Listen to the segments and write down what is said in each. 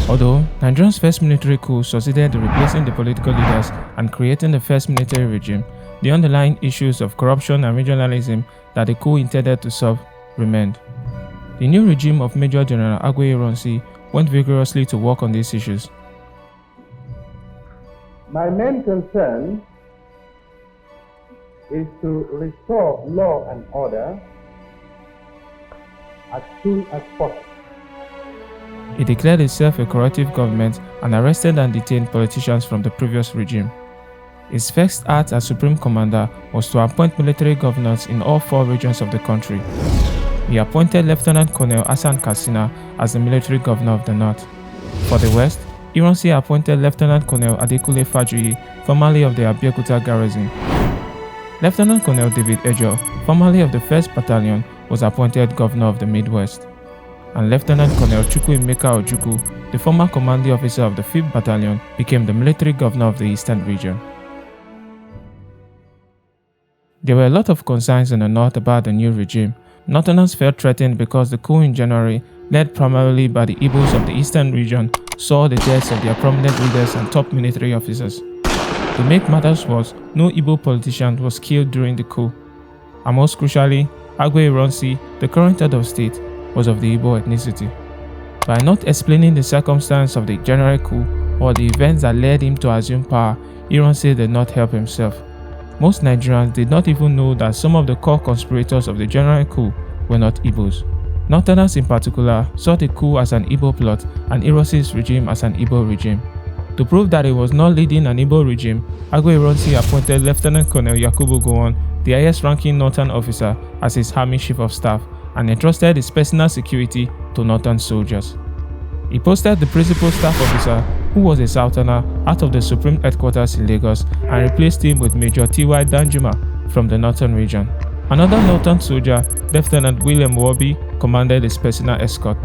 Although Nigeria's first military coup succeeded in replacing the political leaders and creating the first military regime, the underlying issues of corruption and regionalism that the coup intended to solve remained. The new regime of Major General Ironsi went vigorously to work on these issues. My main concern is to restore law and order as soon as possible. He declared itself a corrective government and arrested and detained politicians from the previous regime. His first act as Supreme Commander was to appoint military governors in all 4 regions of the country. He appointed Lt.Col Hassan Katsina as the military governor of the north. For the west, Ironsi appointed Lt.Col Adekunle Fajuyi, formerly of the Abeokuta garrison. Lt.Col David Ejo, formerly of the 1st Battalion, was appointed governor of the Midwest. And Lt.Col Chukwuemeka Ojukwu, the former commanding officer of the 5th Battalion, became the military governor of the Eastern region. There were a lot of concerns in the north about the new regime. Northerners felt threatened because the coup in January, led primarily by the Igbos of the Eastern region, saw the deaths of their prominent leaders and top military officers. To make matters worse, no Igbo politician was killed during the coup. And most crucially, Ironsi, the current head of state, was of the Igbo ethnicity. By not explaining the circumstance of the January coup or the events that led him to assume power, Ironsi did not help himself. Most Nigerians did not even know that some of the co-conspirators of the January coup were not Igbos. Northerners in particular saw the coup as an Igbo plot and Ironsi's regime as an Igbo regime. To prove that he was not leading an Igbo regime, Ironsi appointed Lt.Col Yakubu Gowon, the highest-ranking northern officer, as his army chief of staff and entrusted his personal security to northern soldiers. He posted the principal staff officer, who was a southerner, out of the Supreme Headquarters in Lagos and replaced him with Major T.Y. Danjuma from the northern region. Another northern soldier, Lieutenant William Wobi, commanded his personal escort.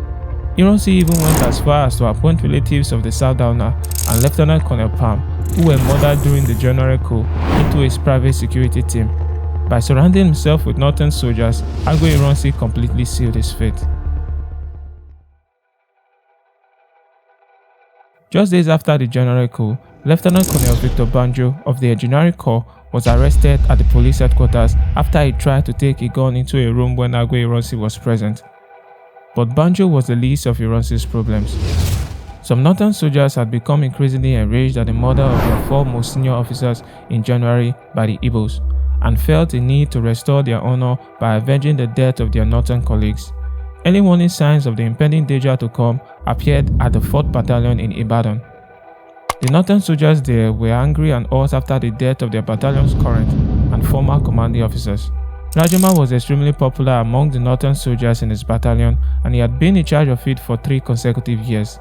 Ironsi even went as far as to appoint relatives of the Southdowner and Lt.Col Palm, who were murdered during the January coup, into his private security team. By surrounding himself with northern soldiers, Ironsi completely sealed his fate. Just days after the January coup, Lt.Col Victor Banjo of the Engineering Corps was arrested at the police headquarters after he tried to take a gun into a room when Ironsi was present. But Banjo was the least of Ironsi's problems. Some northern soldiers had become increasingly enraged at the murder of their 4 most senior officers in January by the Igbos, and felt a need to restore their honor by avenging the death of their northern colleagues. Early warning signs of the impending danger to come appeared at the 4th Battalion in Ibadan. The northern soldiers there were angry and hot after the death of their battalion's current and former commanding officers. Rajama was extremely popular among the northern soldiers in his battalion, and he had been in charge of it for 3 consecutive years.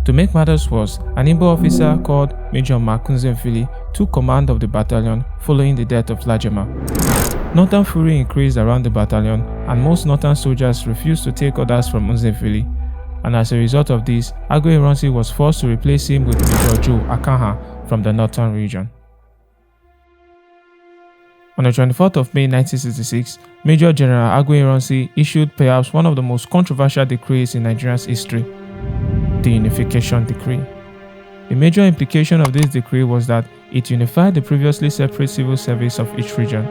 To make matters worse, an Igbo officer called Major Makunzemfili took command of the battalion following the death of Rajama. Northern fury increased around the battalion, and most northern soldiers refused to take orders from Nzemfili. And as a result of this, Ironsi was forced to replace him with Major Joe Akanha from the northern region. On the 24th of May 1966, Major General Ironsi issued perhaps one of the most controversial decrees in Nigeria's history, the Unification Degree. The major implication of this decree was that it unified the previously separate civil service of each region.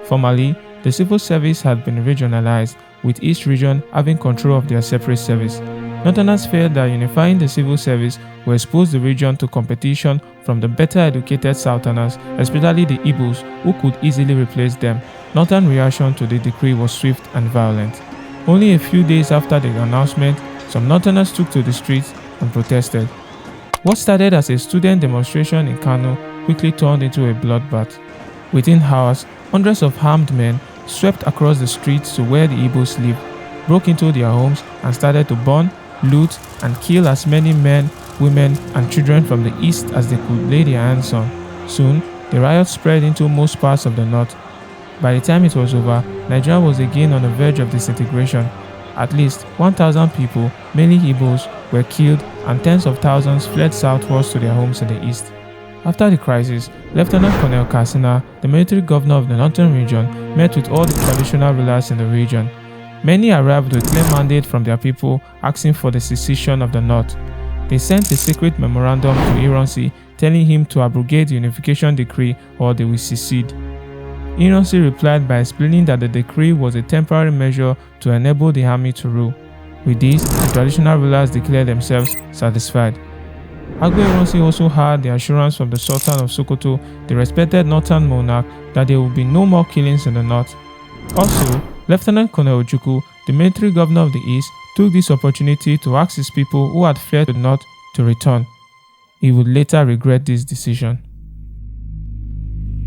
Formerly, the civil service had been regionalized, with each region having control of their separate service. Northerners feared that unifying the civil service would expose the region to competition from the better educated Southerners, especially the Igbos, who could easily replace them. Northern reaction to the decree was swift and violent. Only a few days after the announcement, some Northerners took to the streets and protested. What started as a student demonstration in Kano quickly turned into a bloodbath. Within hours, hundreds of armed men swept across the streets to where the Igbos lived, broke into their homes, and started to burn, loot, and kill as many men, women, and children from the east as they could lay their hands on. Soon, the riot spread into most parts of the north. By the time it was over, Nigeria was again on the verge of disintegration. At least 1,000 people, mainly Igbos, were killed, and tens of thousands fled southwards to their homes in the east. After the crisis, Lt.Col Katsina, the military governor of the northern region, met with all the traditional rulers in the region. Many arrived with clear mandate from their people asking for the secession of the north. They sent a secret memorandum to Ironsi telling him to abrogate the Unification Decree or they will secede. Ironsi replied by explaining that the decree was a temporary measure to enable the army to rule. With this, the traditional rulers declared themselves satisfied. Ironsi also had the assurance from the Sultan of Sokoto, the respected northern monarch, that there would be no more killings in the north. Also, Lt.Col Ojukwu, the military governor of the east, took this opportunity to ask his people who had fled to the north to return. He would later regret this decision.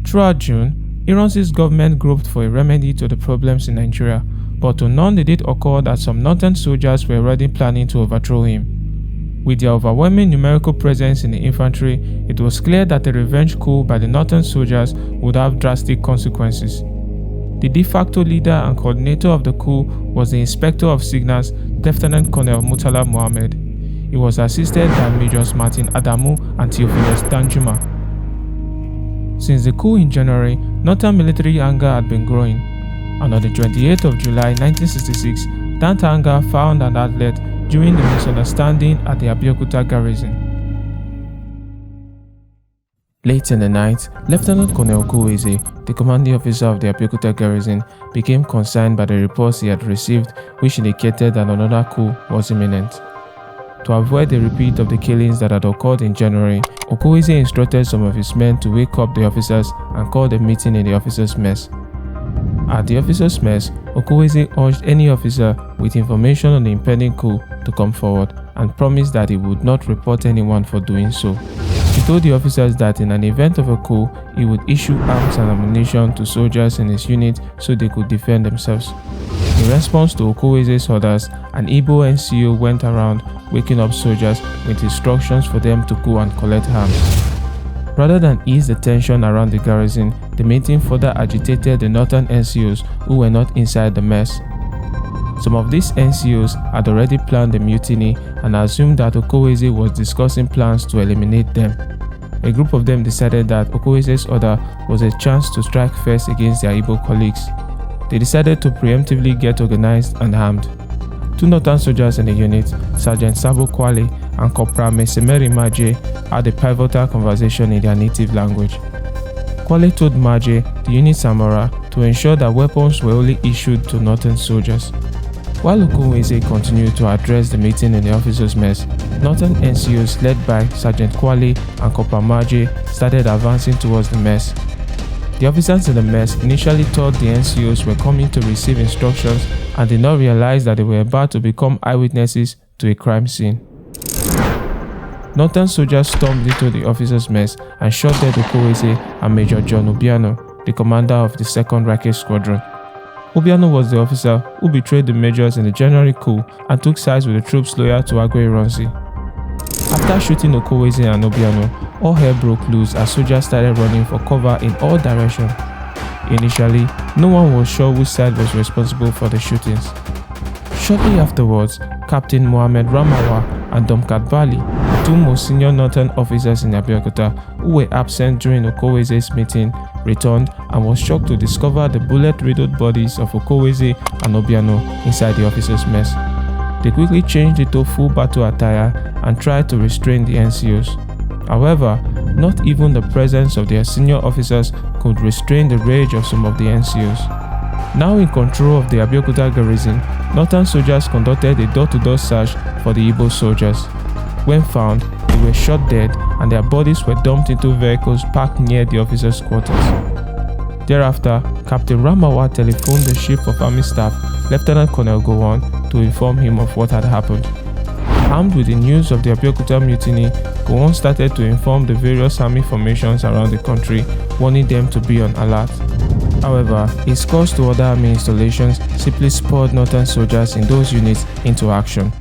Throughout June, Ironsi's government groped for a remedy to the problems in Nigeria, but to none did it occur that some northern soldiers were already planning to overthrow him. With their overwhelming numerical presence in the infantry, it was clear that a revenge coup by the northern soldiers would have drastic consequences. The de facto leader and coordinator of the coup was the Inspector of Signals, Lt.Col Murtala Mohammed. He was assisted by Majors Martin Adamu and Theophilus Danjuma. Since the coup in January, northern military anger had been growing, and on the 28th of July 1966, that anger found an outlet during the misunderstanding at the Abeokuta garrison. Late in the night, Lt.Col Koweze, the commanding officer of the Abeokuta garrison, became concerned by the reports he had received which indicated that another coup was imminent. To avoid a repeat of the killings that had occurred in January, Koweze instructed some of his men to wake up the officers and called a meeting in the officers' mess. At the officers' mess, Koweze urged any officer with information on the impending coup to come forward and promised that he would not report anyone for doing so. He told the officers that in an event of a coup, he would issue arms and ammunition to soldiers in his unit so they could defend themselves. In response to Okoweze's orders, an Igbo NCO went around waking up soldiers with instructions for them to go and collect arms. Rather than ease the tension around the garrison, the meeting further agitated the northern NCOs who were not inside the mess. Some of these NCOs had already planned the mutiny and assumed that Okoweze was discussing plans to eliminate them. A group of them decided that Okoweze's order was a chance to strike first against their Igbo colleagues. They decided to preemptively get organized and armed. Two northern soldiers in the unit, Sergeant Sabo Kwale and Corporal Mesemeri Maje, had a pivotal conversation in their native language. Kwale told Maje, the unit Samara, to ensure that weapons were only issued to northern soldiers. While Okoweze continued to address the meeting in the officers' mess, northern NCOs led by Sergeant Kwale and Corporal Maje started advancing towards the mess. The officers in the mess initially thought the NCOs were coming to receive instructions and did not realize that they were about to become eyewitnesses to a crime scene. Northern soldiers stormed into the officers' mess and shot dead Okoweze and Major John Obiano, the commander of the 2nd Racket Squadron. Obiano was the officer who betrayed the majors in the January coup and took sides with the troops loyal to Ironsi. After shooting Okoweze and Obiano, all hell broke loose as soldiers started running for cover in all directions. Initially, no one was sure which side was responsible for the shootings. Shortly afterwards, Captain Mohammed Ramawa and Domkat Bali, the two most senior northern officers in Abeokuta who were absent during Okoweze's meeting, returned and was shocked to discover the bullet-riddled bodies of Okoweze and Obiano inside the officers' mess. They quickly changed into full battle attire and tried to restrain the NCOs. However, not even the presence of their senior officers could restrain the rage of some of the NCOs. Now in control of the Abeokuta garrison, northern soldiers conducted a door-to-door search for the Igbo soldiers. When found, they were shot dead and their bodies were dumped into vehicles parked near the officers' quarters. Thereafter, Captain Ramawa telephoned the Chief of Army Staff, Lt.Col Gowon, to inform him of what had happened. Armed with the news of the Abeokuta Mutiny, Gowon started to inform the various army formations around the country, warning them to be on alert. However, his calls to other army installations simply spurred northern soldiers in those units into action.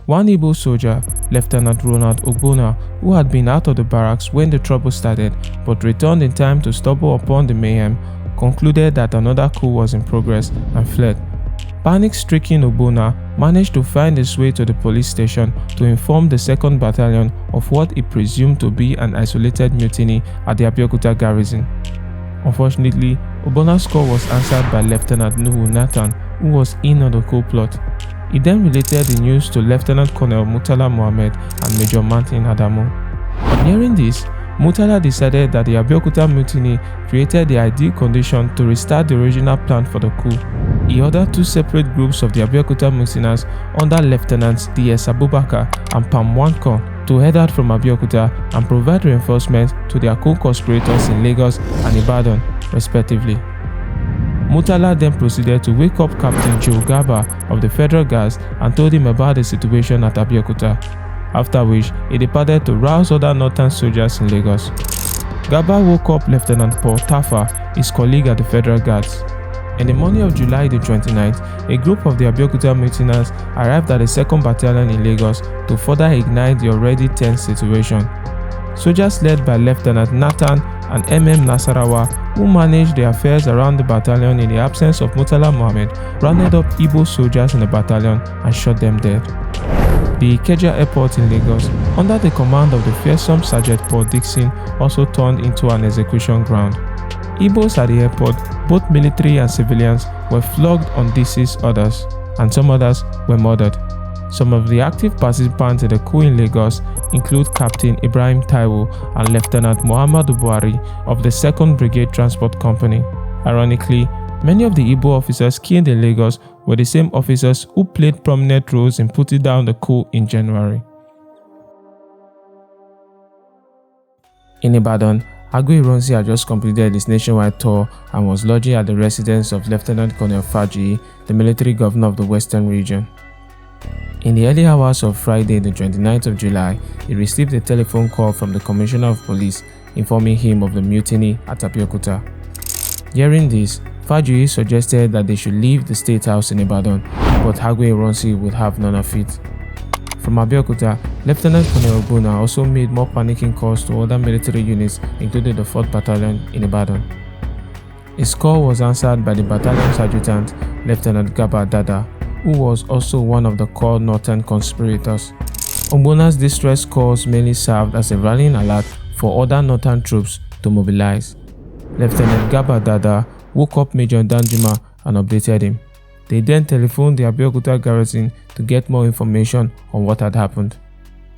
One Igbo soldier, Lieutenant Ronald Ogbonna, who had been out of the barracks when the trouble started but returned in time to stumble upon the mayhem, concluded that another coup was in progress and fled. Panic-stricken Ogbonna managed to find his way to the police station to inform the 2nd Battalion of what he presumed to be an isolated mutiny at the Abeokuta garrison. Unfortunately, Ogbonna's call was answered by Lieutenant Nuhu Nathan, who was in on the coup plot. He then related the news to Lt.Col Murtala Mohammed and Major Martin Adamu. On hearing this, Murtala decided that the Abeokuta Mutiny created the ideal condition to restart the original plan for the coup. He ordered 2 separate groups of the Abeokuta mutineers under Lieutenants D.S. Abubakar and Pam Wankon to head out from Abeokuta and provide reinforcements to their co-conspirators in Lagos and Ibadan, respectively. Murtala then proceeded to wake up Captain Joe Garba of the Federal Guards and told him about the situation at Abeokuta, after which he departed to rouse other northern soldiers in Lagos. Garba woke up Lieutenant Paul Tafa, his colleague at the Federal Guards. In the morning of July the 29th, a group of the Abeokuta mutineers arrived at the 2nd Battalion in Lagos to further ignite the already tense situation. Soldiers led by Lieutenant Nathan and MM Nasarawa, who managed the affairs around the battalion in the absence of Murtala Mohammed, rounded up Igbo soldiers in the battalion and shot them dead. The Ikeja airport in Lagos, under the command of the fearsome Sergeant Paul Dixon, also turned into an execution ground. Igbos at the airport, both military and civilians, were flogged on DC's orders, and some others were murdered. Some of the active participants in the coup in Lagos include Captain Ibrahim Taiwo and Lieutenant Muhammadu Buhari of the 2nd Brigade Transport Company. Ironically, many of the Igbo officers killed in Lagos were the same officers who played prominent roles in putting down the coup in January. In Ibadan, Ironsi had just completed his nationwide tour and was lodging at the residence of Lt.Col Fajuyi, the military governor of the Western region. In the early hours of Friday, the 29th of July, he received a telephone call from the Commissioner of Police informing him of the mutiny at Abeokuta. Hearing this, Fajuyi suggested that they should leave the State House in Ibadan, but Ironsi would have none of it. From Abeokuta, Lt.Col Ogbonna also made more panicking calls to other military units, including the 4th Battalion in Ibadan. His call was answered by the battalion's adjutant, Lt. Garba Dada, who was also one of the core northern conspirators. Ogbonna's distress calls mainly served as a rallying alert for other northern troops to mobilize. Lieutenant Garba Dada woke up Major Danjuma and updated him. They then telephoned the Abeokuta garrison to get more information on what had happened.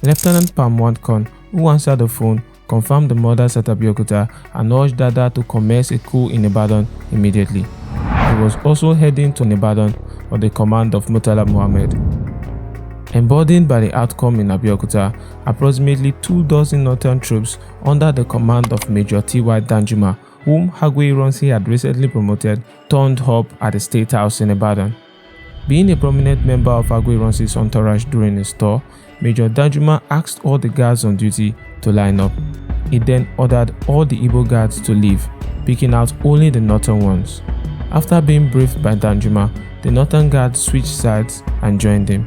Lieutenant Pam Wankon, who answered the phone, confirmed the murders at Abeokuta and urged Dada to commence a coup in Ibadan immediately. He was also heading to Ibadan under the command of Murtala Mohammed. Emboldened by the outcome in Abeokuta, approximately 24 northern troops under the command of Major T.Y. Danjuma, whom Ironsi had recently promoted, turned up at the State House in Ibadan. Being a prominent member of Ironsi's entourage during his tour, Major Danjuma asked all the guards on duty to line up. He then ordered all the Igbo guards to leave, picking out only the northern ones. After being briefed by Danjuma, the northern guards switched sides and joined him,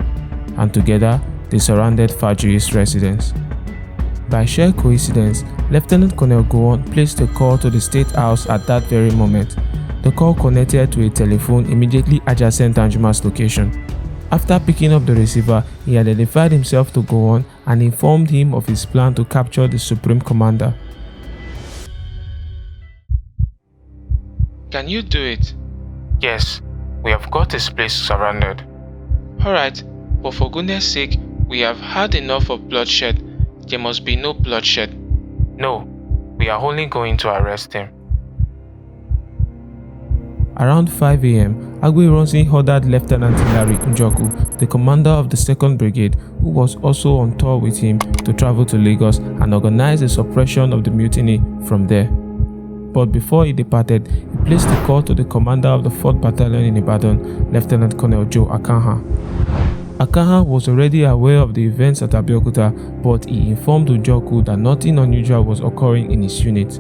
and together they surrounded Fajuyi's residence. By sheer coincidence, Lt.Col Gowon placed a call to the State House at that very moment. The call connected to a telephone immediately adjacent Danjuma's location. After picking up the receiver, he identified himself to Gowon and informed him of his plan to capture the Supreme Commander. Can you do it? Yes, we have got this place surrounded. Alright, but for goodness sake, we have had enough of bloodshed. There must be no bloodshed. No, we are only going to arrest him. Around 5 a.m., Ironsi ordered Lieutenant Hilary Njoku, the commander of the 2nd Brigade, who was also on tour with him, to travel to Lagos and organize the suppression of the mutiny from there. But before he departed, he placed a call to the commander of the 4th Battalion in Ibadan, Lt.Col Joe Akanha. Akanha was already aware of the events at Abeokuta, but he informed Njoku that nothing unusual was occurring in his unit.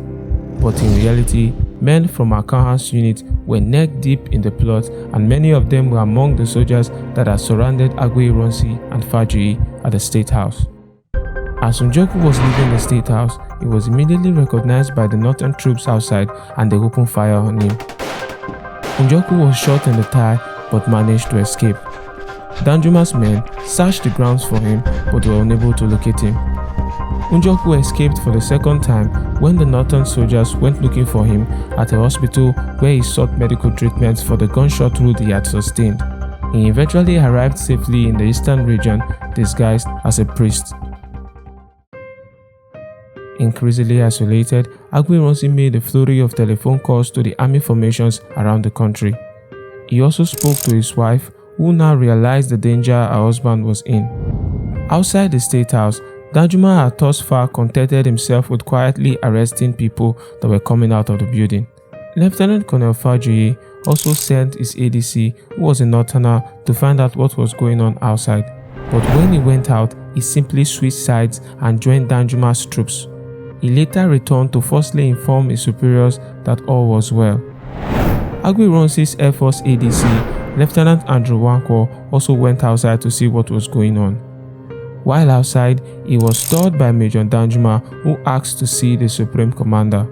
But in reality, men from Akanha's unit were neck-deep in the plot, and many of them were among the soldiers that had surrounded Ironsi and Fajuyi at the State House. As Njoku was leaving the State House, he was immediately recognized by the northern troops outside and they opened fire on him. Njoku was shot in the thigh but managed to escape. Danjuma's men searched the grounds for him but were unable to locate him. Njoku escaped for the second time when the northern soldiers went looking for him at a hospital where he sought medical treatment for the gunshot wound he had sustained. He eventually arrived safely in the eastern region disguised as a priest. Increasingly isolated, Abeokuta made a flurry of telephone calls to the army formations around the country. He also spoke to his wife, who now realized the danger her husband was in. Outside the State House, Danjuma had thus far contented himself with quietly arresting people that were coming out of the building. Lt.Col Fajuyi also sent his ADC, who was a northerner, to find out what was going on outside. But when he went out, he simply switched sides and joined Danjuma's troops. He later returned to firstly inform his superiors that all was well. Abeokuta's Air Force ADC, Lieutenant Andrew Nwankwo, also went outside to see what was going on. While outside, he was stalled by Major Danjuma, who asked to see the Supreme Commander.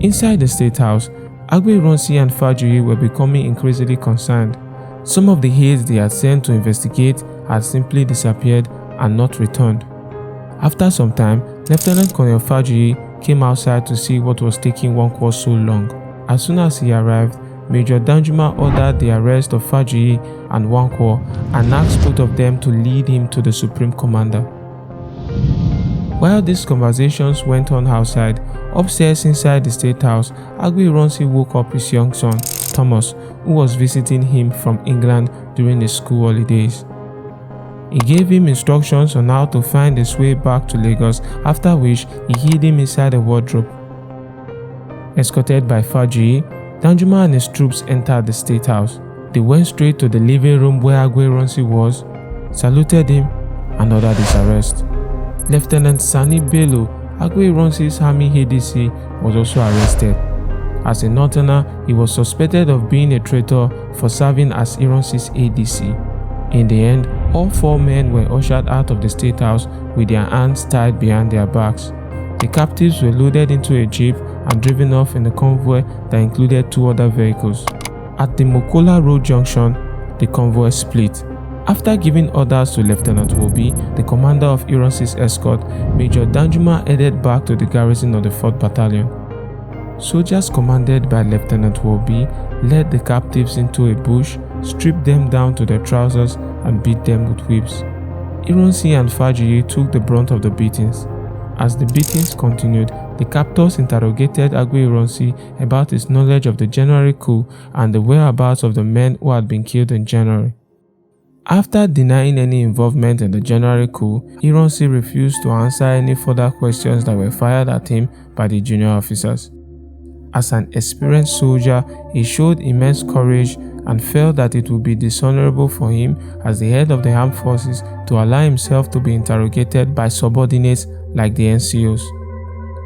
Inside the State House, Abeokuta and Fajuyi were becoming increasingly concerned. Some of the aides they had sent to investigate had simply disappeared and not returned. After some time, Lt.Col Fajuyi came outside to see what was taking Nwankwo so long. As soon as he arrived, Major Danjuma ordered the arrest of Fajuyi and Nwankwo and asked both of them to lead him to the Supreme Commander. While these conversations went on outside, upstairs inside the State House, Abeokuta woke up his young son, Thomas, who was visiting him from England during the school holidays. He gave him instructions on how to find his way back to Lagos, after which he hid him inside a wardrobe. Escorted by Fajuyi, Danjuma and his troops entered the State House. They went straight to the living room where Abeokuta was, saluted him, and ordered his arrest. Lieutenant Sani Bello, Abeokuta's army ADC, was also arrested. As a northerner, he was suspected of being a traitor for serving as Ironsi's ADC. In the end, all four men were ushered out of the State House with their hands tied behind their backs. The captives were loaded into a jeep and driven off in a convoy that included two other vehicles. At the Mokola Road junction, the convoy split. After giving orders to Lieutenant Wobi, the commander of Ironsi's escort, Major Danjuma headed back to the garrison of the 4th Battalion. Soldiers commanded by Lieutenant Wobi led the captives into a bush, stripped them down to their trousers, and beat them with whips. Ironsi and Fajuyi took the brunt of the beatings. As the beatings continued, the captors interrogated Abeokuta about his knowledge of the January coup and the whereabouts of the men who had been killed in January. After denying any involvement in the January coup, Ironsi refused to answer any further questions that were fired at him by the junior officers. As an experienced soldier, he showed immense courage and felt that it would be dishonorable for him as the head of the armed forces to allow himself to be interrogated by subordinates like the NCOs.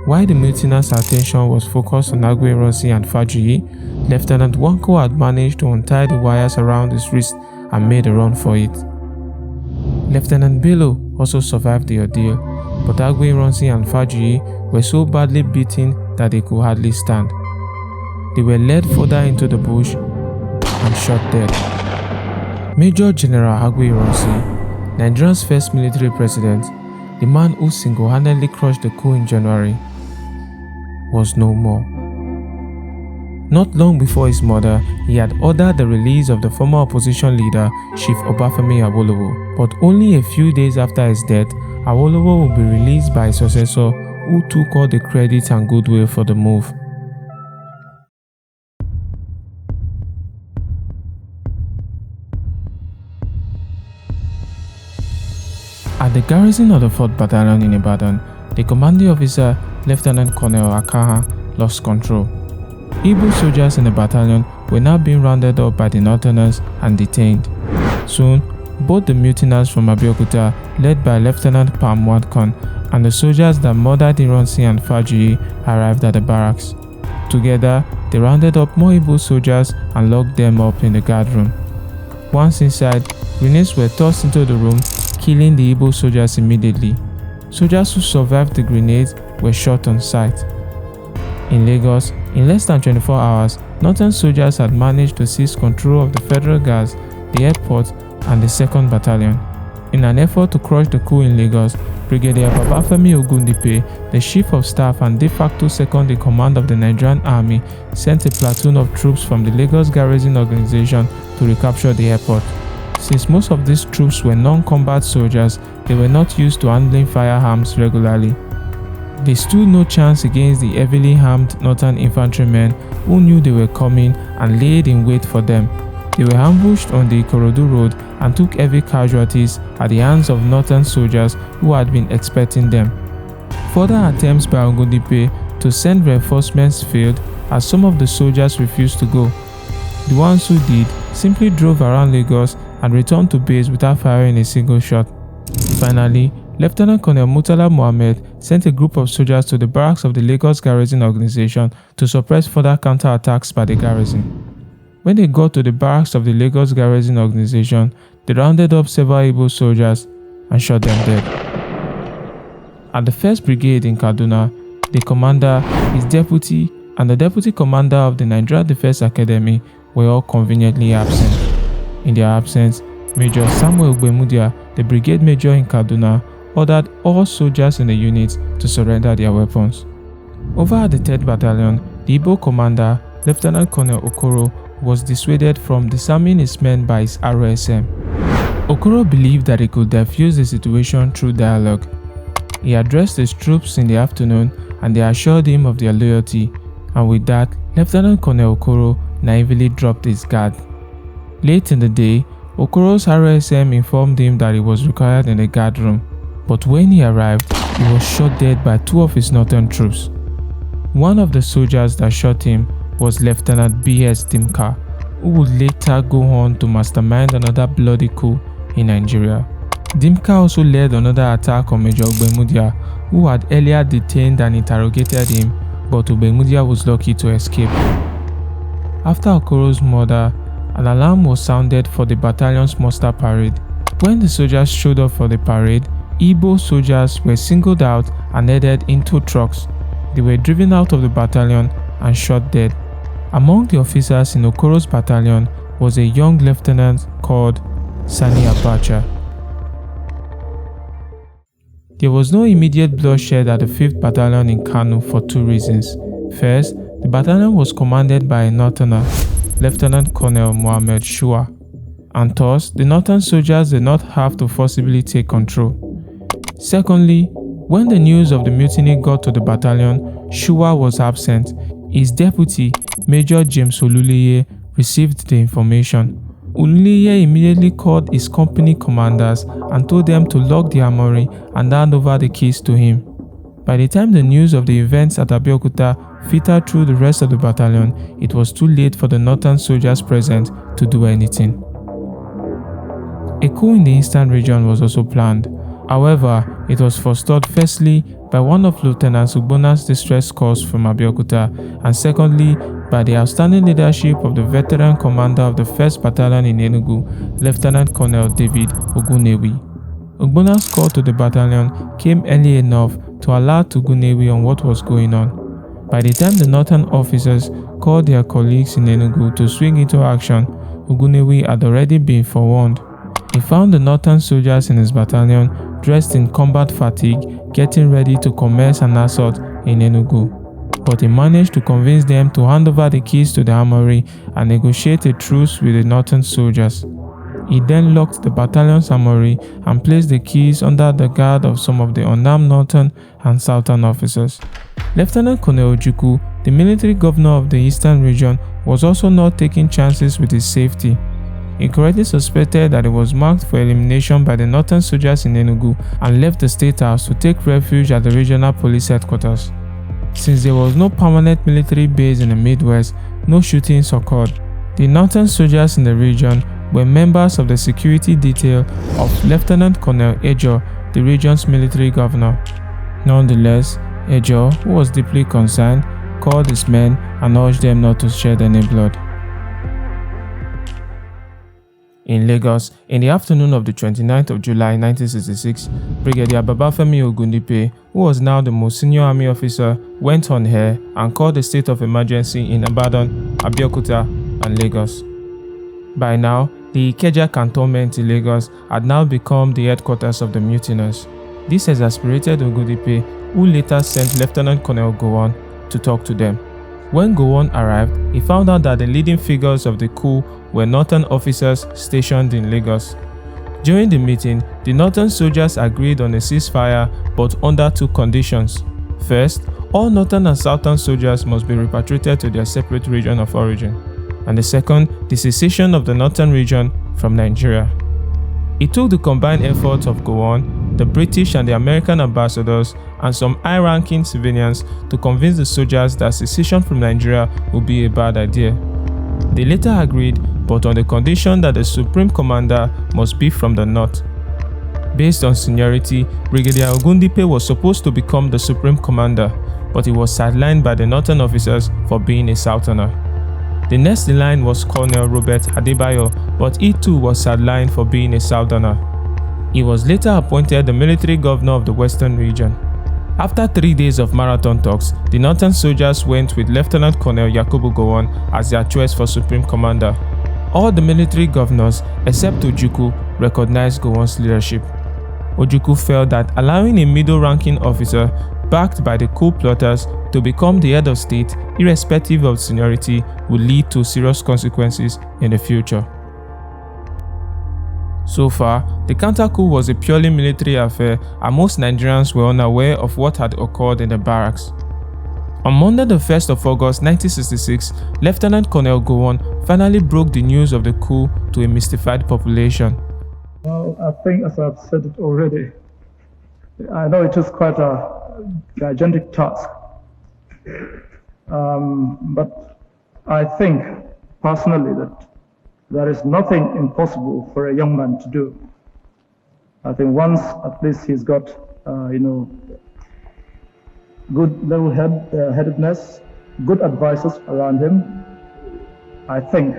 While the mutinous attention was focused on Abeokuta and Fajuyi, Lieutenant Nwankwo had managed to untie the wires around his wrist and made a run for it. Lieutenant Bello also survived the ordeal, but Abeokuta and Fajuyi were so badly beaten that they could hardly stand. They were led further into the bush and shot dead. Major General Abeokuta, Nigeria's first military president, the man who single-handedly crushed the coup in January, was no more. Not long before his murder, he had ordered the release of the former opposition leader, Chief Obafemi Awolowo. But only a few days after his death, Awolowo would be released by his successor, who took all the credit and goodwill for the move. At the garrison of the 4th Battalion in Ibadan, the commanding officer, Lt.Col Akaha, lost control. Igbo soldiers in the battalion were now being rounded up by the northerners and detained. Soon, both the mutineers from Abeokuta, led by Lt.Col Murtala, and the soldiers that murdered Ironsi and Fajuyi arrived at the barracks. Together, they rounded up more Igbo soldiers and locked them up in the guard room. Once inside, grenades were tossed into the room, killing the Igbo soldiers immediately. Soldiers who survived the grenades were shot on sight. In Lagos, in less than 24 hours, northern soldiers had managed to seize control of the Federal Guards, the airport, and the 2nd Battalion. In an effort to crush the coup in Lagos, Brigadier Babafemi Ogundipe, the Chief of Staff and de facto second in command of the Nigerian Army, sent a platoon of troops from the Lagos Garrison Organization to recapture the airport. Since most of these troops were non-combat soldiers, they were not used to handling firearms regularly. They stood no chance against the heavily armed northern infantrymen who knew they were coming and laid in wait for them. They were ambushed on the Ikorodu road and took heavy casualties at the hands of northern soldiers who had been expecting them. Further attempts by Ogundipe to send reinforcements failed as some of the soldiers refused to go. The ones who did simply drove around Lagos and returned to base without firing a single shot. Finally, Lt.Col Murtala Mohammed sent a group of soldiers to the barracks of the Lagos Garrison Organization to suppress further counterattacks by the garrison. When they got to the barracks of the Lagos Garrison Organization, they rounded up several Igbo soldiers and shot them dead. At the 1st Brigade in Kaduna, the commander, his deputy, and the deputy commander of the Nigeria Defense Academy were all conveniently absent. In their absence, Major Samuel Gbemudia, the brigade major in Kaduna, ordered all soldiers in the unit to surrender their weapons. Over at the 3rd Battalion, the Igbo commander, Lt.Col Okoro, was dissuaded from disarming his men by his RSM. Okoro believed that he could defuse the situation through dialogue. He addressed his troops in the afternoon and they assured him of their loyalty, and with that, Lt.Col Okoro naively dropped his guard. Late in the day, Okoro's RSM informed him that he was required in the guard room, but when he arrived, he was shot dead by 2 of his northern troops. One of the soldiers that shot him was Lieutenant B.S. Dimka, who would later go on to mastermind another bloody coup in Nigeria. Dimka also led another attack on Major Gbemudia, who had earlier detained and interrogated him, but Gbemudia was lucky to escape. After Okoro's murder, an alarm was sounded for the battalion's muster parade. When the soldiers showed up for the parade, Igbo soldiers were singled out and headed into trucks. They were driven out of the battalion and shot dead. Among the officers in Okoro's battalion was a young lieutenant called Sani Abacha. There was no immediate bloodshed at the 5th Battalion in Kano for 2 reasons. First, the battalion was commanded by a northerner, Lt.Col Mohammed Shua, and thus the northern soldiers did not have to forcibly take control. Secondly, when the news of the mutiny got to the battalion, Shua was absent. His deputy, Major James Oluleye, received the information. Oluleye immediately called his company commanders and told them to lock the armory and hand over the keys to him. By the time the news of the events at Abeokuta filtered through the rest of the battalion, it was too late for the northern soldiers present to do anything. A coup in the eastern region was also planned. However, it was forestalled firstly by one of Lieutenant Ugbona's distress calls from Abeokuta, and secondly by the outstanding leadership of the veteran commander of the 1st Battalion in Enugu, Lt.Col David Ogunewi. Ugbona's call to the battalion came early enough to alert Ogunewi on what was going on. By the time the northern officers called their colleagues in Enugu to swing into action, Ogunewi had already been forewarned. He found the northern soldiers in his battalion dressed in combat fatigue, getting ready to commence an assault in Enugu. But he managed to convince them to hand over the keys to the armory and negotiate a truce with the northern soldiers. He then locked the battalion's armory and placed the keys under the guard of some of the unarmed northern and southern officers. Lt.Col Ojukwu, the military governor of the eastern region, was also not taking chances with his safety. He correctly suspected that he was marked for elimination by the northern soldiers in Enugu and left the State House to take refuge at the regional police headquarters. Since there was no permanent military base in the Midwest, no shootings occurred. The northern soldiers in the region were members of the security detail of Lt.Col Ejo, the region's military governor. Nonetheless, Ejo, who was deeply concerned, called his men and urged them not to shed any blood. In Lagos, in the afternoon of the 29th of July 1966, Brigadier Babafemi Ogundipe, who was now the most senior army officer, went on air and called a state of emergency in Ibadan, Abeokuta, and Lagos. By now, The Ikeja cantonment in Lagos had now become the headquarters of the mutineers. This exasperated Ogundipe, who later sent Lt.Col Gowon to talk to them. When Gowon arrived, he found out that the leading figures of the coup were northern officers stationed in Lagos. During the meeting, the northern soldiers agreed on a ceasefire but under two conditions. First, all northern and southern soldiers must be repatriated to their separate region of origin. And the second, the secession of the northern region from Nigeria. It took the combined efforts of Gowon, the British and the American ambassadors, and some high-ranking civilians to convince the soldiers that secession from Nigeria would be a bad idea. They later agreed, but on the condition that the supreme commander must be from the north. Based on seniority, Brigadier Ogundipe was supposed to become the supreme commander, but he was sidelined by the northern officers for being a southerner. The next in line was Colonel Robert Adebayo, but he too was sidelined for being a southerner. He was later appointed the military governor of the western region. After 3 days of marathon talks, the northern soldiers went with Lieutenant Colonel Yakubu Gowon as their choice for supreme commander. All the military governors, except Ojukwu, recognized Gowon's leadership. Ojukwu felt that allowing a middle-ranking officer, backed by the coup plotters, to become the head of state, irrespective of seniority, would lead to serious consequences in the future. So far, the counter-coup was a purely military affair, and most Nigerians were unaware of what had occurred in the barracks. On Monday the 1st of August 1966, Lt.Col Gowon finally broke the news of the coup to a mystified population. Well, I think, as I've said it already, I know it is quite a gigantic task. But I think, personally, that there is nothing impossible for a young man to do. I think once, at least, he's got, good level-headedness, good advisors around him, I think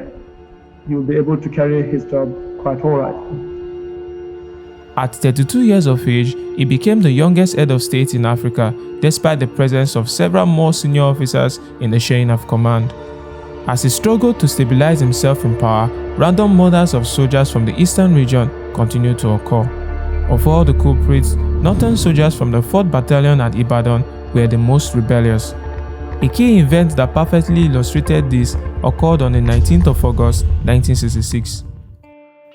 he will be able to carry his job quite all right. At 32 years of age, he became the youngest head of state in Africa, despite the presence of several more senior officers in the chain of command. As he struggled to stabilize himself in power, random murders of soldiers from the eastern region continued to occur. Of all the culprits, northern soldiers from the 4th Battalion at Ibadan were the most rebellious. A key event that perfectly illustrated this occurred on the 19th of August 1966.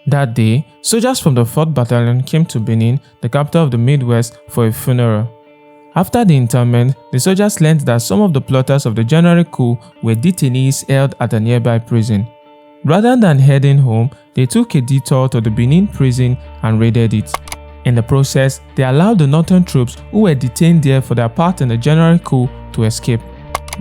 That day, soldiers from the 4th Battalion came to Benin, the capital of the Midwest, for a funeral. After the interment, the soldiers learned that some of the plotters of the January coup were detainees held at a nearby prison. Rather than heading home, they took a detour to the Benin prison and raided it. In the process, they allowed the northern troops who were detained there for their part in the January coup to escape.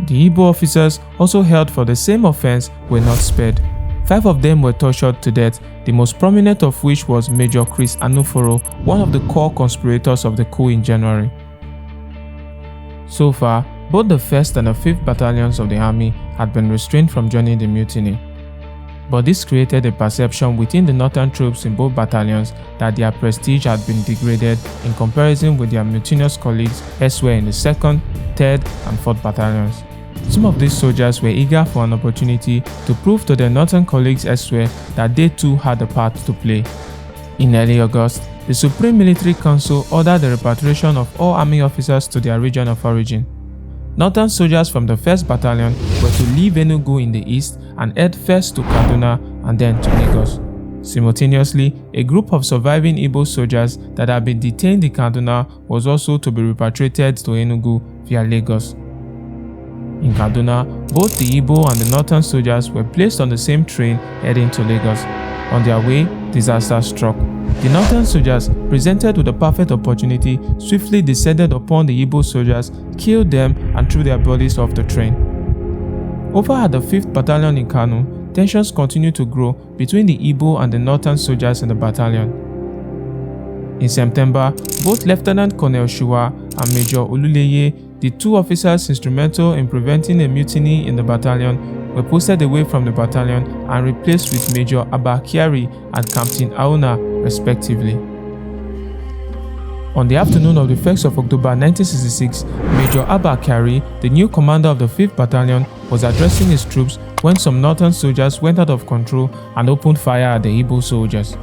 The Igbo officers, also held for the same offense, were not spared. 5 of them were tortured to death, the most prominent of which was Major Chris Anuforo, one of the core conspirators of the coup in January. So far, both the 1st and the 5th battalions of the army had been restrained from joining the mutiny. But this created a perception within the northern troops in both battalions that their prestige had been degraded in comparison with their mutinous colleagues elsewhere in the 2nd, 3rd, and 4th battalions. Some of these soldiers were eager for an opportunity to prove to their northern colleagues elsewhere that they too had a part to play. In early August, the Supreme Military Council ordered the repatriation of all army officers to their region of origin. Northern soldiers from the 1st Battalion were to leave Enugu in the east and head first to Kaduna and then to Lagos. Simultaneously, a group of surviving Igbo soldiers that had been detained in Kaduna was also to be repatriated to Enugu via Lagos. In Kaduna, both the Igbo and the northern soldiers were placed on the same train heading to Lagos. On their way, disaster struck. The northern soldiers, presented with a perfect opportunity, swiftly descended upon the Igbo soldiers, killed them, and threw their bodies off the train. Over at the 5th Battalion in Kano, tensions continued to grow between the Igbo and the northern soldiers in the battalion. In September, both Lt.Col Shua and Major Oluleye, the 2 officers instrumental in preventing a mutiny in the battalion, were posted away from the battalion and replaced with Major Abakiari and Captain Auna, respectively. On the afternoon of the 1st of October 1966, Major Abakiari, the new commander of the 5th Battalion, was addressing his troops when some northern soldiers went out of control and opened fire at the Igbo soldiers.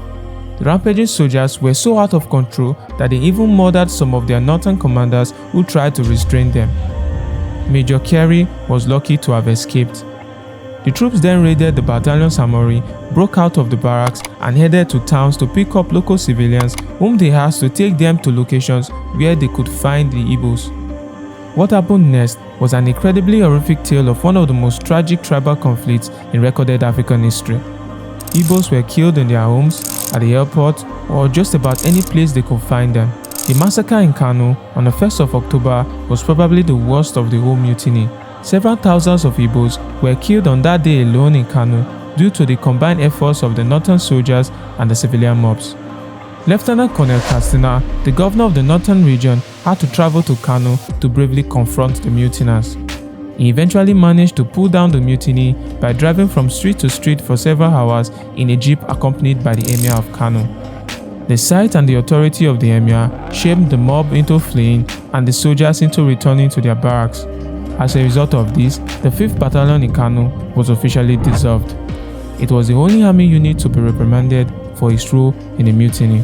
The rampaging soldiers were so out of control that they even murdered some of their northern commanders who tried to restrain them. Major Kerry was lucky to have escaped. The troops then raided the battalion's armory, broke out of the barracks and headed to towns to pick up local civilians whom they asked to take them to locations where they could find the Igbos. What happened next was an incredibly horrific tale of one of the most tragic tribal conflicts in recorded African history. Igbos were killed in their homes, at the airport, or just about any place they could find them. The massacre in Kano on the 1st of October was probably the worst of the whole mutiny. Several thousands of Igbos were killed on that day alone in Kano due to the combined efforts of the northern soldiers and the civilian mobs. Lt.Col Katsina, the governor of the northern region, had to travel to Kano to bravely confront the mutineers. He eventually managed to pull down the mutiny by driving from street to street for several hours in a jeep accompanied by the Emir of Kano. The sight and the authority of the Emir shamed the mob into fleeing and the soldiers into returning to their barracks. As a result of this, the 5th Battalion in Kano was officially dissolved. It was the only army unit to be reprimanded for its role in the mutiny.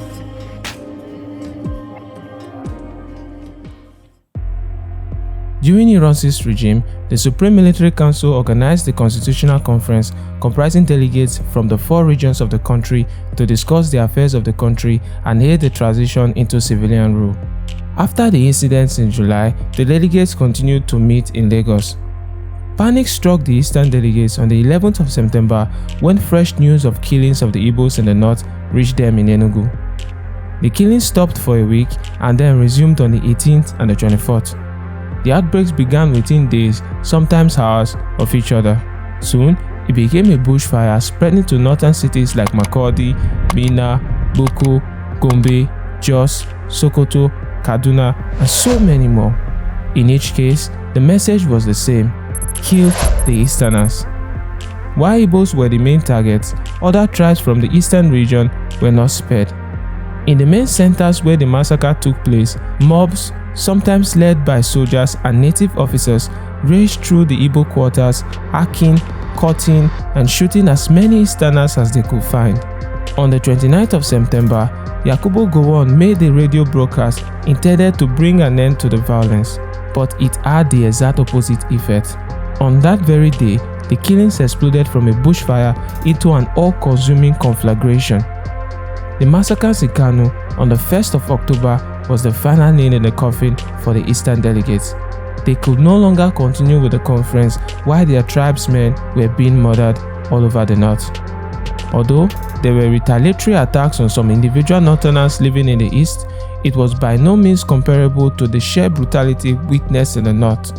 During Ironsi's regime, the Supreme Military Council organized the Constitutional Conference comprising delegates from the 4 regions of the country to discuss the affairs of the country and aid the transition into civilian rule. After the incidents in July, the delegates continued to meet in Lagos. Panic struck the eastern delegates on the 11th of September when fresh news of killings of the Igbos in the north reached them in Enugu. The killings stopped for a week and then resumed on the 18th and the 24th. The outbreaks began within days, sometimes hours, of each other. Soon, it became a bushfire spreading to northern cities like Makurdi, Minna, Boko, Gombe, Jos, Sokoto, Kaduna, and so many more. In each case, the message was the same: kill the Easterners. While Igbos were the main targets, other tribes from the eastern region were not spared. In the main centers where the massacre took place, mobs, sometimes led by soldiers and native officers, raged through the Igbo quarters, hacking, cutting, and shooting as many Easterners as they could find. On the 29th of September, Yakubu Gowon made a radio broadcast intended to bring an end to the violence, but it had the exact opposite effect. On that very day, the killings exploded from a bushfire into an all-consuming conflagration. The massacres in Kano on the 1st of October was the final nail in the coffin for the eastern delegates. They could no longer continue with the conference while their tribesmen were being murdered all over the north. Although there were retaliatory attacks on some individual northerners living in the east, it was by no means comparable to the sheer brutality witnessed in the north.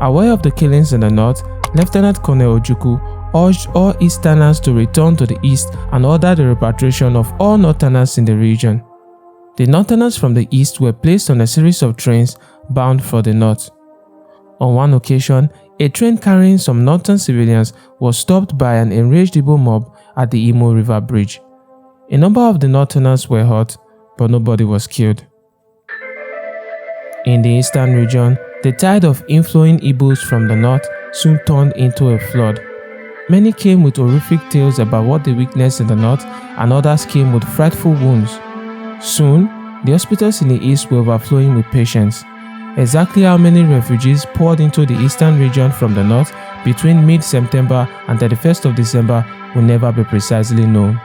Aware of the killings in the north, Lt.Col Ojukwu urged all Easterners to return to the east and ordered the repatriation of all Northerners in the region. The Northerners from the east were placed on a series of trains bound for the north. On one occasion, a train carrying some northern civilians was stopped by an enraged Igbo mob at the Imo River Bridge. A number of the Northerners were hurt, but nobody was killed. In the eastern region, the tide of inflowing Igbos from the north soon turned into a flood. Many came with horrific tales about what they witnessed in the north, and others came with frightful wounds. Soon, the hospitals in the east were overflowing with patients. Exactly how many refugees poured into the eastern region from the north between mid-September and 31st of December will never be precisely known.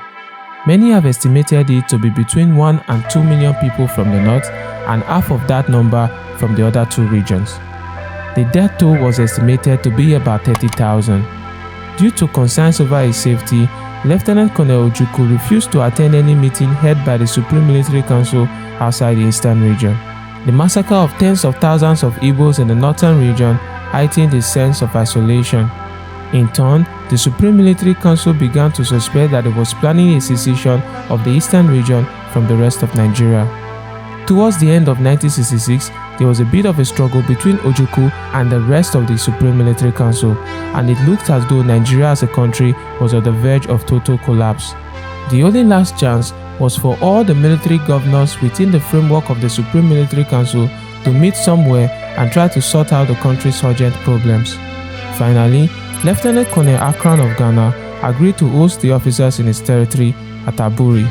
Many have estimated it to be between 1 and 2 million people from the north and half of that number from the other 2 regions. The death toll was estimated to be about 30,000. Due to concerns over his safety, Lt.Col Ojukwu refused to attend any meeting held by the Supreme Military Council outside the eastern region. The massacre of tens of thousands of Igbos in the northern region heightened his sense of isolation. In turn, the Supreme Military Council began to suspect that it was planning a secession of the eastern region from the rest of Nigeria. Towards the end of 1966, there was a bit of a struggle between Ojukwu and the rest of the Supreme Military Council, and it looked as though Nigeria as a country was on the verge of total collapse. The only last chance was for all the military governors within the framework of the Supreme Military Council to meet somewhere and try to sort out the country's urgent problems. Finally, Lt.Col Akran of Ghana agreed to host the officers in his territory at ABURI.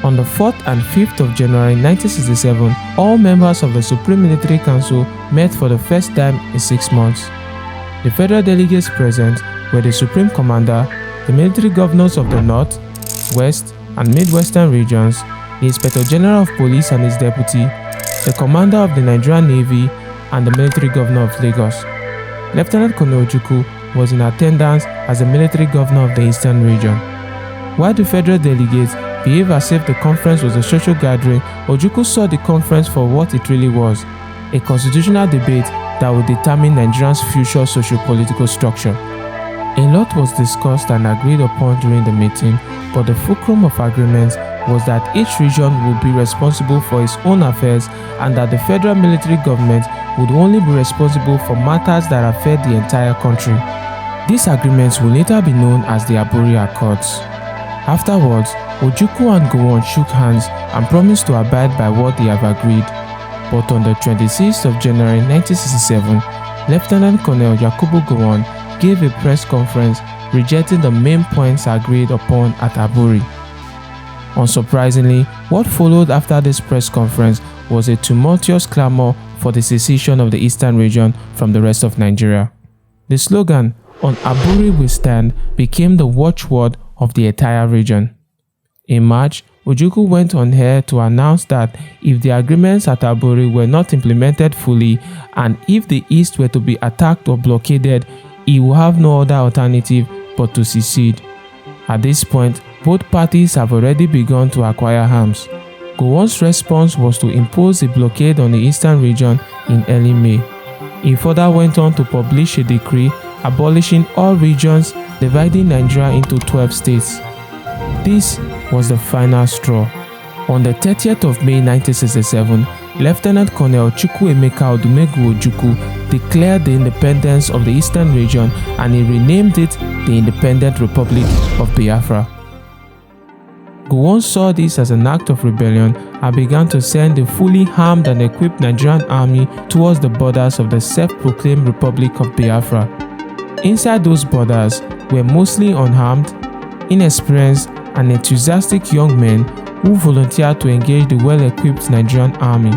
On the 4th and 5th of January 1967, all members of the Supreme Military Council met for the first time in 6 months. The federal delegates present were the Supreme Commander, the military governors of the North, West, and Midwestern regions, the Inspector General of Police and his deputy, the Commander of the Nigerian Navy, and the military governor of Lagos. Lt.Col Ojukwu was in attendance as the military governor of the Eastern region. While the federal delegates behaved as if the conference was a social gathering, Ojukwu saw the conference for what it really was, a constitutional debate that would determine Nigeria's future socio-political structure. A lot was discussed and agreed upon during the meeting, but the fulcrum of agreements was that each region would be responsible for its own affairs and that the federal military government would only be responsible for matters that affect the entire country. These agreements will later be known as the ABURI Accords. Afterwards, Ojukwu and Gowon shook hands and promised to abide by what they have agreed. But on the 26th of January 1967, Lt.Col Yakubu Gowon gave a press conference rejecting the main points agreed upon at ABURI. Unsurprisingly, what followed after this press conference was a tumultuous clamor for the secession of the Eastern region from the rest of Nigeria. The slogan, "On ABURI we stand," became the watchword of the entire region. In March, Ojukwu went on air to announce that if the agreements at ABURI were not implemented fully and if the East were to be attacked or blockaded, he would have no other alternative but to secede. At this point, both parties have already begun to acquire arms. Gowon's response was to impose a blockade on the Eastern region in early May. He further went on to publish a decree abolishing all regions, dividing Nigeria into 12 states. This was the final straw. On the 30th of May 1967, Lt.Col Chukwuemeka Odumegwu Ojukwu declared the independence of the Eastern region and he renamed it the Independent Republic of Biafra. Gowon saw this as an act of rebellion and began to send a fully armed and equipped Nigerian army towards the borders of the self-proclaimed Republic of Biafra. Inside those borders were mostly unarmed, inexperienced, and enthusiastic young men who volunteered to engage the well-equipped Nigerian army.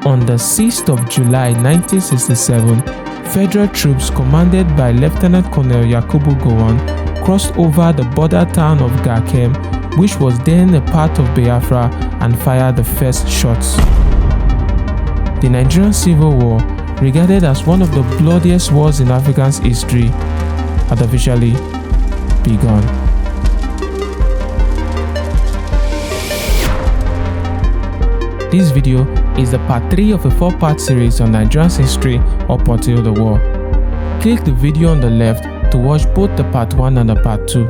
On the 6th of July 1967, federal troops commanded by Lt.Col Yakubu Gowon crossed over the border town of Gakem, which was then a part of Biafra, and fired the first shots. The Nigerian Civil War, regarded as one of the bloodiest wars in Africa's history, had officially begun. This video is the part 3 of a 4-part series on Nigeria's history up until the war. Click the video on the left to watch both the part 1 and the part 2.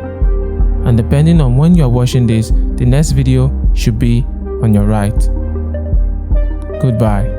And depending on when you are watching this, the next video should be on your right. Goodbye.